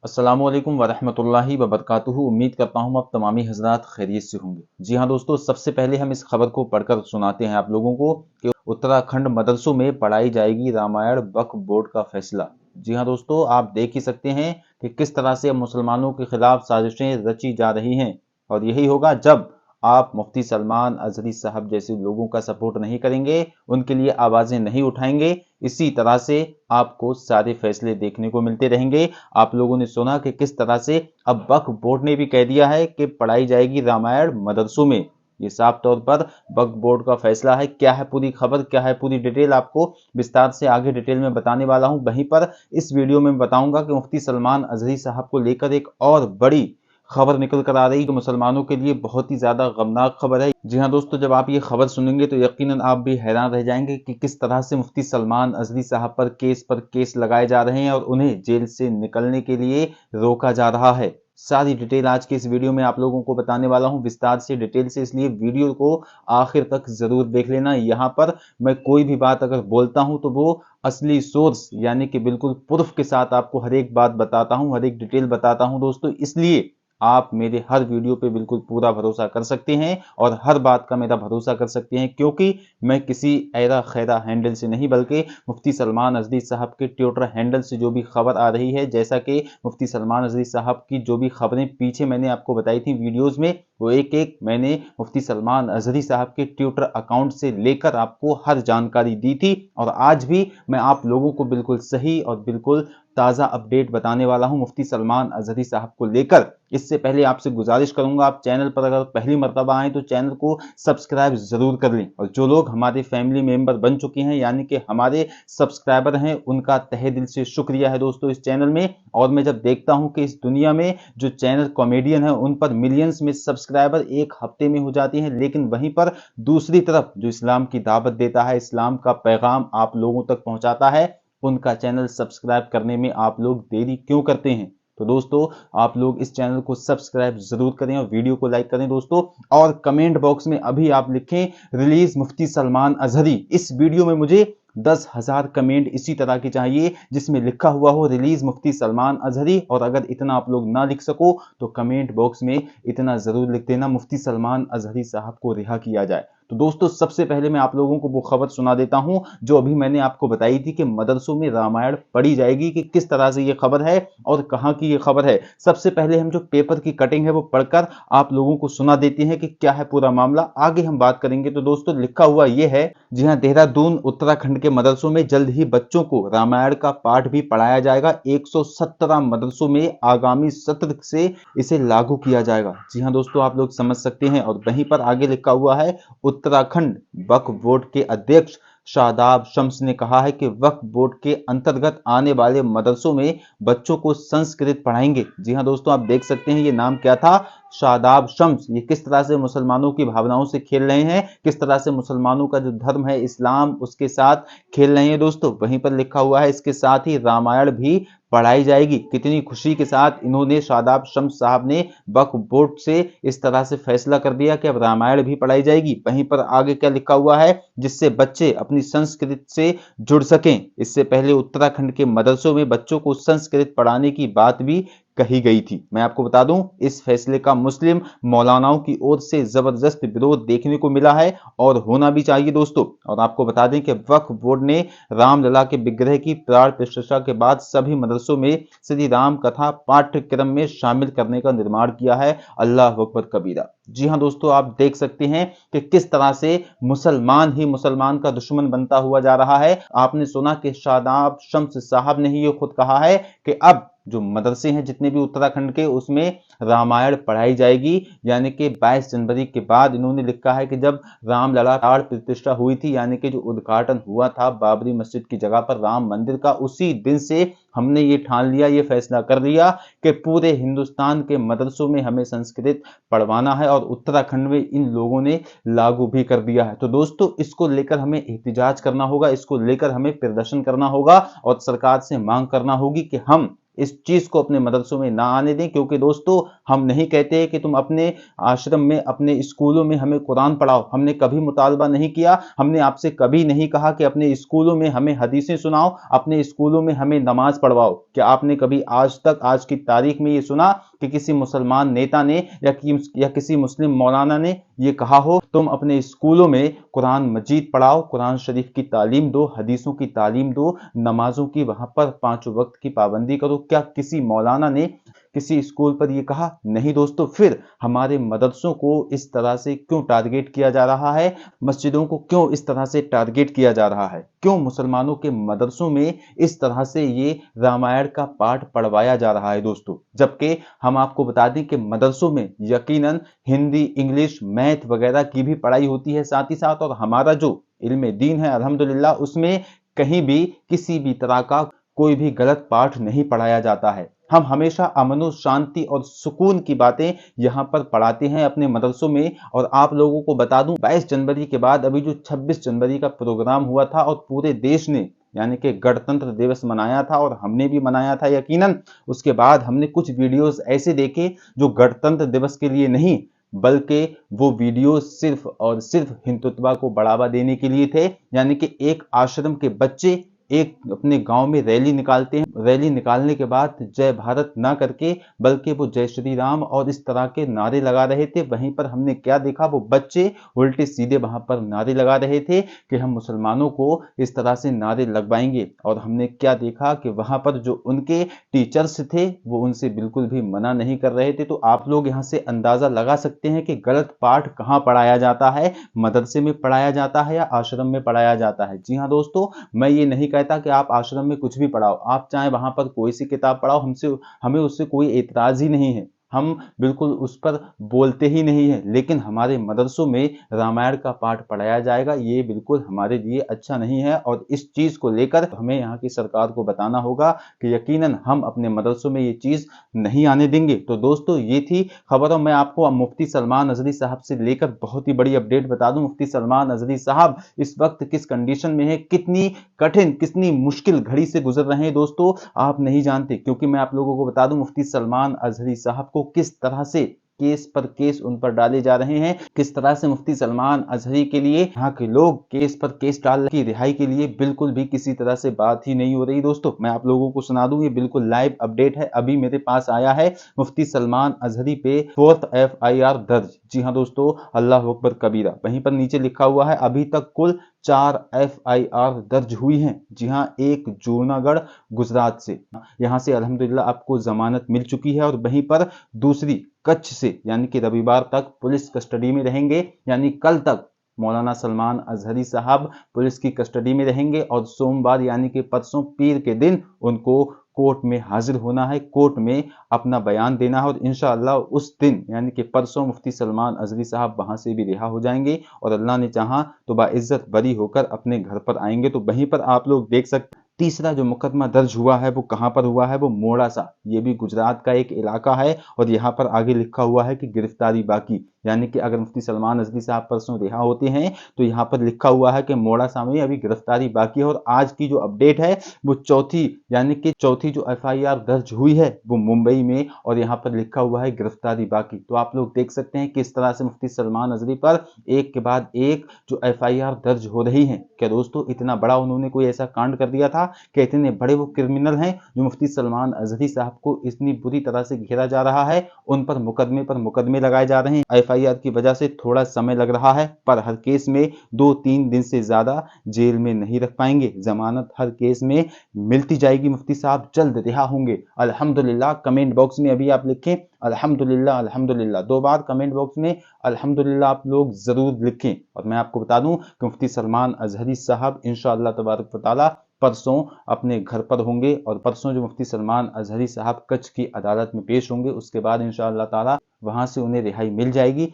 अस्सलामुअलैकुम वरहमतुल्लाहि वबरकातुहू। उम्मीद करता हूँ आप तमामी हजरात खैरियत से होंगे। जी हाँ दोस्तों, सबसे पहले हम इस खबर को पढ़कर सुनाते हैं आप लोगों को कि उत्तराखंड मदरसों में पढ़ाई जाएगी रामायण। वक्फ बोर्ड का फैसला। जी हाँ दोस्तों, आप देख ही सकते हैं कि किस तरह से अब मुसलमानों के खिलाफ साजिशें रची जा रही हैं, और यही होगा जब आप मुफ्ती सलमान अजहरी साहब जैसे लोगों का सपोर्ट नहीं करेंगे, उनके लिए आवाजें नहीं उठाएंगे। इसी तरह से आपको सारे फैसले देखने को मिलते रहेंगे। आप लोगों ने सुना कि किस तरह से अब वक्फ बोर्ड ने भी कह दिया है कि पढ़ाई जाएगी रामायण मदरसों में। ये साफ तौर पर वक्फ बोर्ड का फैसला है। क्या है पूरी खबर, क्या है पूरी डिटेल, आपको विस्तार से आगे डिटेल में बताने वाला हूं। वहीं पर इस वीडियो में बताऊंगा कि मुफ्ती सलमान अजहरी साहब को लेकर एक और बड़ी खबर निकल कर आ रही, जो मुसलमानों के लिए बहुत ही ज्यादा गमनाक खबर है। जी हाँ दोस्तों, जब आप ये खबर सुनेंगे तो यकीनन आप भी हैरान रह जाएंगे कि किस तरह से मुफ्ती सलमान अजहरी साहब पर केस लगाए जा रहे हैं और उन्हें जेल से निकलने के लिए रोका जा रहा है। सारी डिटेल आज के इस वीडियो में आप लोगों को बताने वाला हूं, विस्तार से डिटेल से, इसलिए वीडियो को आखिर तक जरूर देख लेना। यहाँ पर मैं कोई भी बात अगर बोलता हूं तो वो असली सोर्स यानी कि बिल्कुल प्रूफ के साथ आपको हर एक बात बताता हूं, हर एक डिटेल बताता हूं दोस्तों। इसलिए आप मेरे हर वीडियो पे बिल्कुल पूरा भरोसा कर सकते हैं और हर बात का मेरा भरोसा कर सकते हैं, क्योंकि मैं किसी ऐरा खैरा हैंडल से नहीं बल्कि मुफ्ती सलमान अजहरी साहब के ट्विटर हैंडल से जो भी खबर आ रही है, जैसा कि मुफ्ती सलमान अजहरी साहब की जो भी खबरें पीछे मैंने आपको बताई थी वीडियोस में, वो एक एक मैंने मुफ्ती सलमान अजहरी साहब के ट्विटर अकाउंट से लेकर आपको हर जानकारी दी थी। और आज भी मैं आप लोगों को बिल्कुल सही और बिल्कुल ताज़ा अपडेट बताने वाला हूं मुफ्ती सलमान अजहरी साहब को लेकर। इससे पहले आपसे गुजारिश करूंगा, आप चैनल पर अगर पहली मर्तबा आए तो चैनल को सब्सक्राइब जरूर कर लें, और जो लोग हमारे फैमिली मेंबर बन चुके हैं यानी कि हमारे सब्सक्राइबर हैं, उनका तहे दिल से शुक्रिया है दोस्तों इस चैनल में। और मैं जब देखता हूं कि इस दुनिया में जो चैनल कॉमेडियन है उन पर मिलियंस में सब्सक्राइबर एक हफ्ते में हो जाती हैं, लेकिन वहीं पर दूसरी तरफ जो इस्लाम की दावत देता है, इस्लाम का पैगाम आप लोगों तक पहुंचाता है, उनका चैनल सब्सक्राइब करने में आप लोग देरी क्यों करते हैं। तो दोस्तों, आप लोग इस चैनल को सब्सक्राइब जरूर करें और वीडियो को लाइक करें दोस्तों। और कमेंट बॉक्स में अभी आप लिखें रिलीज मुफ्ती सलमान अजहरी। इस वीडियो में मुझे 10,000 कमेंट इसी तरह की चाहिए जिसमें लिखा हुआ हो रिलीज मुफ्ती सलमान अजहरी। और अगर इतना आप लोग ना लिख सको तो कमेंट बॉक्स में इतना जरूर लिख देना मुफ्ती सलमान अजहरी साहब को रिहा किया जाए। तो दोस्तों, सबसे पहले मैं आप लोगों को वो खबर सुना देता हूं जो अभी मैंने आपको बताई थी कि मदरसों में रामायण पढ़ी जाएगी, कि किस तरह से ये खबर है और कहां की ये खबर है। सबसे पहले हम जो पेपर की कटिंग है वो पढ़कर आप लोगों को सुना देते हैं कि क्या है पूरा मामला, आगे हम बात करेंगे। तो दोस्तों, लिखा हुआ ये है, जी हाँ, देहरादून उत्तराखंड के मदरसों में जल्द ही बच्चों को रामायण का पाठ भी पढ़ाया जाएगा। 117 मदरसों में आगामी सत्र से इसे लागू किया जाएगा। जी हाँ दोस्तों, आप लोग समझ सकते हैं। और वहीं पर आगे लिखा हुआ है, उत्तराखंड वक्फ बोर्ड के अध्यक्ष शादाब शम्स ने कहा है कि वक्फ बोर्ड के अंतर्गत आने वाले मदरसों में बच्चों को संस्कृत पढ़ाएंगे। जी हाँ दोस्तों, आप देख सकते हैं ये नाम क्या था, शादाब शम्स। ये किस तरह से मुसलमानों की भावनाओं से खेल रहे हैं, किस तरह से मुसलमानों का जो धर्म है इस्लाम, उसके साथ खेल रहे हैं दोस्तों। वहीं पर लिखा हुआ है इसके साथ ही रामायण भी पढ़ाई जाएगी। कितनी खुशी के साथ इन्होंने, शादाब शम्स साहब ने वक्फ बोर्ड से इस तरह से फैसला कर दिया कि अब रामायण भी पढ़ाई जाएगी। वहीं पर आगे क्या लिखा हुआ है, जिससे बच्चे अपनी संस्कृत से जुड़ सकें। इससे पहले उत्तराखंड के मदरसों में बच्चों को संस्कृत पढ़ाने की बात भी कही गई थी। मैं आपको बता दूं, इस फैसले का मुस्लिम मौलानाओं की ओर से जबरदस्त विरोध देखने को मिला है, और होना भी चाहिए दोस्तों। और आपको बता दें कि वक्फ बोर्ड ने रामलला के विग्रह की प्राण प्रतिष्ठा के बाद सभी मदरसों में श्री राम कथा पाठ्यक्रम में शामिल करने का निर्माण किया है। अल्लाह अकबर कबीरा। जी हाँ दोस्तों, आप देख सकते हैं कि किस तरह से मुसलमान ही मुसलमान का दुश्मन बनता हुआ जा रहा है। आपने सुना कि शादाब शम्स साहब ने ही ये खुद कहा है कि अब जो मदरसे हैं जितने भी उत्तराखंड के, उसमें रामायण पढ़ाई जाएगी। यानी कि 22 जनवरी के बाद इन्होंने लिखा है कि जब रामलला प्राण प्रतिष्ठा हुई थी, यानी कि जो उद्घाटन हुआ था बाबरी मस्जिद की जगह पर राम मंदिर का, उसी दिन से हमने ये ठान लिया, ये फैसला कर लिया कि पूरे हिंदुस्तान के मदरसों में हमें संस्कृत पढ़वाना है, और उत्तराखंड में इन लोगों ने लागू भी कर दिया है। तो दोस्तों, इसको लेकर हमें एहतिजाज करना होगा, इसको लेकर हमें प्रदर्शन करना होगा और सरकार से मांग करना होगी कि हम इस चीज को अपने मदरसों में ना आने दें। क्योंकि दोस्तों हम नहीं कहते कि तुम अपने आश्रम में, अपने स्कूलों में हमें कुरान पढ़ाओ, हमने कभी मुतालबा नहीं किया, हमने आपसे कभी नहीं कहा कि अपने स्कूलों में हमें हदीसें सुनाओ, अपने स्कूलों में हमें नमाज पढ़वाओ। क्या आपने कभी आज तक, आज की तारीख में ये सुना कि किसी मुसलमान नेता ने या किसी मुस्लिम मौलाना ने ये कहा हो तुम अपने स्कूलों में कुरान मजीद पढ़ाओ, कुरान शरीफ की तालीम दो, हदीसों की तालीम दो, नमाजों की वहां पर 5 वक्त की पाबंदी करो? क्या किसी मौलाना ने किसी स्कूल पर यह कहा? नहीं दोस्तों। फिर हमारे मदरसों को इस तरह से क्यों टारगेट किया जा रहा है? मस्जिदों को क्यों इस तरह से टारगेट किया जा रहा है? क्यों मुसलमानों के मदरसों में इस तरह से ये रामायण का पाठ पढ़वाया जा रहा है दोस्तों? जबकि हम आपको बता दें कि मदरसों में यकीनन हिंदी, इंग्लिश, मैथ वगैरह की भी पढ़ाई होती है साथ ही साथ, और हमारा जो इल्म दीन है अल्हम्दुलिल्लाह उसमें कहीं भी किसी भी तरह का कोई भी गलत पाठ नहीं पढ़ाया जाता है। हम हमेशा अमन, शांति और सुकून की बातें यहाँ पर पढ़ाते हैं अपने मदरसों में। और आप लोगों को बता दूं 22 जनवरी के बाद अभी जो 26 जनवरी का प्रोग्राम हुआ था और पूरे देश ने यानी कि गणतंत्र दिवस मनाया था और हमने भी मनाया था यकीनन, उसके बाद हमने कुछ वीडियोस ऐसे देखे जो गणतंत्र दिवस के लिए नहीं बल्कि वो वीडियो सिर्फ और सिर्फ हिंदुत्व को बढ़ावा देने के लिए थे। यानी कि एक आश्रम के बच्चे एक अपने गांव में रैली निकालते हैं, रैली निकालने के बाद जय भारत ना करके बल्कि वो जय श्री राम और इस तरह के नारे लगा रहे थे। वहीं पर हमने क्या देखा, वो बच्चे उल्टे सीधे वहां पर नारे लगा रहे थे कि हम मुसलमानों को इस तरह से नारे लगवाएंगे। और हमने क्या देखा कि वहां पर जो उनके टीचर्स थे वो उनसे बिल्कुल भी मना नहीं कर रहे थे। तो आप लोग यहाँ से अंदाजा लगा सकते हैं कि गलत पाठ कहाँ पढ़ाया जाता है, मदरसे में पढ़ाया जाता है या आश्रम में पढ़ाया जाता है। जी हाँ दोस्तों, मैं ये नहीं कहता कि आप आश्रम में कुछ भी पढ़ाओ, आप चाहे वहां पर कोई सी किताब पढ़ाओ, हमें उससे कोई एतराज ही नहीं है, हम बिल्कुल उस पर बोलते ही नहीं है। लेकिन हमारे मदरसों में रामायण का पाठ पढ़ाया जाएगा, ये बिल्कुल हमारे लिए अच्छा नहीं है। और इस चीज को लेकर हमें यहाँ की सरकार को बताना होगा कि यकीनन हम अपने मदरसों में ये चीज नहीं आने देंगे। तो दोस्तों ये थी खबर, और मैं आपको मुफ्ती सलमान अजहरी साहब से लेकर बहुत ही बड़ी अपडेट बता दूं। मुफ्ती सलमान अजहरी साहब इस वक्त किस कंडीशन में है, कितनी कठिन, कितनी मुश्किल घड़ी से गुजर रहे हैं दोस्तों, आप नहीं जानते। क्योंकि मैं आप लोगों को बता दूं मुफ्ती सलमान अजहरी साहब को किस तरह से केस पर केस उन पर डाले जा रहे हैं, किस तरह से मुफ्ती सलमान अजहरी के लिए यहाँ के लोग केस पर केस डाल की रिहाई के लिए बिल्कुल भी किसी तरह से बात ही नहीं हो रही। दोस्तों मैं आप लोगों को सुना दूं, ये बिल्कुल लाइव अपडेट है, अभी मेरे पास आया है। मुफ्ती सलमान अजहरी पे 4th FIR दर्ज। जी हाँ दोस्तों, अल्लाह अकबर कबीरा। वहीं पर नीचे लिखा हुआ है अभी तक कुल 4 FIR दर्ज हुई हैं। जी हाँ, एक जूनागढ़ गुजरात से, यहां से अल्हम्दुलिल्लाह आपको जमानत मिल चुकी है। और वहीं पर दूसरी कच्छ से, यानी कि रविवार तक पुलिस कस्टडी में रहेंगे, यानी कल तक मौलाना सलमान अजहरी साहब पुलिस की कस्टडी में रहेंगे। और सोमवार यानी कि परसों पीर के दिन उनको कोर्ट में हाजिर होना है, कोर्ट में अपना बयान देना है। और इंशाअल्लाह उस दिन यानी कि परसों मुफ्ती सलमान अजहरी साहब वहां से भी रिहा हो जाएंगे और अल्लाह ने चाहा तो बाइज्जत बरी होकर अपने घर पर आएंगे। तो वहीं पर आप लोग देख सकते, तीसरा जो मुकदमा दर्ज हुआ है वो कहां पर हुआ है, वो मोड़ासा, ये भी गुजरात का एक इलाका है। और यहाँ पर आगे लिखा हुआ है कि गिरफ्तारी बाकी, यानी कि अगर मुफ्ती सलमान अजहरी साहब परसों रिहा होते हैं तो यहाँ पर लिखा हुआ है कि मोड़ासा में अभी गिरफ्तारी बाकी है। और आज की जो अपडेट है वो चौथी, यानी कि चौथी जो FIR दर्ज हुई है वो मुंबई में, और यहाँ पर लिखा हुआ है गिरफ्तारी बाकी। तो आप लोग देख सकते हैं किस तरह से मुफ्ती सलमान अजहरी पर एक के बाद एक जो FIR दर्ज हो रही है। क्या दोस्तों इतना बड़ा उन्होंने कोई ऐसा कांड कर दिया था कि इतने बड़े वो क्रिमिनल हैं जो मुफ्ती सलमान अजहरी साहब को इतनी बुरी तरह से घेरा जा रहा है, उन पर मुकदमे लगाए जा रहे हैं। FIR की वजह से थोड़ा समय लग रहा है, पर हर केस में 2-3 दिन से ज्यादा जेल में नहीं रख पाएंगे, जमानत हर केस में मिलती जाएगी, मुफ्ती साहब जल्द रिहा होंगे अल्हम्दुलिल्लाह। कमेंट बॉक्स में अभी आप लिखें अल्हम्दुलिल्लाह अल्हम्दुलिल्लाह, 2 बार कमेंट बॉक्स में अल्हम्दुलिल्लाह आप लोग जरूर लिखें। और मैं आपको बता दूं कि मुफ्ती सलमान अजहरी साहब इंशाअल्लाह तबारक व तआला परसों अपने घर पर होंगे। और परसों जो मुफ्ती सलमान अजहरी साहब कच्छ की अदालत में पेश होंगे, उसके बाद इंशाअल्लाह ताला वहां से उन्हें रिहाई मिल जाएगी।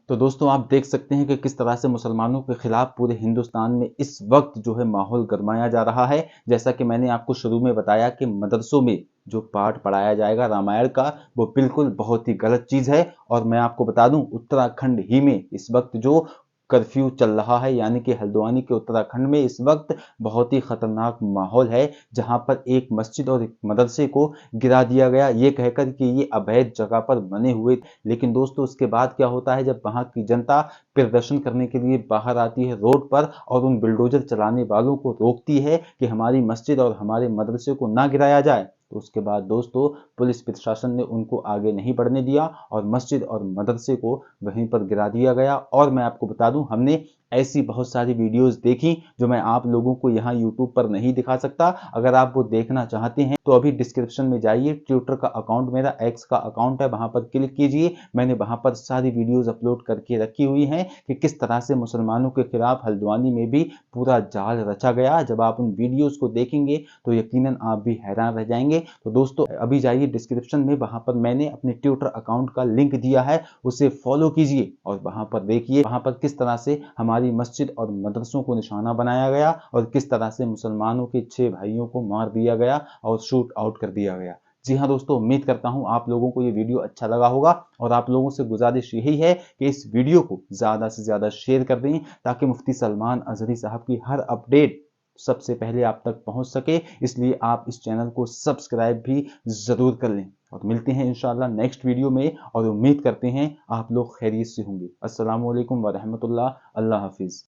तो दोस्तों आप देख सकते हैं कि किस तरह से मुसलमानों के खिलाफ पूरे हिंदुस्तान में इस वक्त जो है माहौल गरमाया जा रहा है। जैसा कि मैंने आपको शुरू में बताया कि मदरसों में जो पाठ पढ़ाया जाएगा रामायण का, वो बिल्कुल बहुत ही गलत चीज है। और मैं आपको बता दूं उत्तराखंड ही में इस वक्त जो कर्फ्यू चल रहा है, यानी कि हल्द्वानी के उत्तराखंड में इस वक्त बहुत ही खतरनाक माहौल है, जहां पर एक मस्जिद और एक मदरसे को गिरा दिया गया, ये कहकर कि ये अवैध जगह पर बने हुए। लेकिन दोस्तों उसके बाद क्या होता है, जब वहां की जनता प्रदर्शन करने के लिए बाहर आती है रोड पर और उन बिल्डोजर चलाने वालों को रोकती है कि हमारी मस्जिद और हमारे मदरसे को ना गिराया जाए, तो उसके बाद दोस्तों पुलिस प्रशासन ने उनको आगे नहीं बढ़ने दिया और मस्जिद और मदरसे को वहीं पर गिरा दिया गया। और मैं आपको बता दूं, हमने ऐसी बहुत सारी वीडियोस देखी जो मैं आप लोगों को यहाँ यूट्यूब पर नहीं दिखा सकता। अगर आप वो देखना चाहते हैं तो अभी डिस्क्रिप्शन में जाइए, ट्विटर का अकाउंट, मेरा एक्स का अकाउंट है, वहां पर क्लिक कीजिए। मैंने वहां पर सारी वीडियोस अपलोड करके रखी हुई हैं कि किस तरह से मुसलमानों के खिलाफ हल्द्वानी में भी पूरा जाल रचा गया। जब आप उन वीडियोस को देखेंगे तो यकीनन आप भी हैरान रह जाएंगे। तो दोस्तों अभी जाइए डिस्क्रिप्शन में, वहां पर मैंने अपने ट्विटर अकाउंट का लिंक दिया है, उसे फॉलो कीजिए और वहां पर देखिए वहां पर किस तरह से हमारी मस्जिद और मदरसों को निशाना बनाया गया और किस तरह से मुसलमानों के 6 भाइयों को मार दिया गया और शूट आउट कर दिया गया। जी हाँ दोस्तों, उम्मीद करता हूं आप लोगों को ये वीडियो अच्छा लगा होगा और आप लोगों से गुजारिश यही है कि इस वीडियो को ज्यादा से ज्यादा शेयर कर दें ताकि मुफ्ती सलमान अजहरी साहब की हर अपडेट सबसे पहले आप तक पहुंच सके। इसलिए आप इस चैनल को सब्सक्राइब भी जरूर कर लें और मिलते हैं इंशाल्लाह नेक्स्ट वीडियो में और उम्मीद करते हैं आप लोग खैरियत से होंगे। अस्सलाम वालेकुम व रहमतुल्लाह। अल्लाह हाफिज।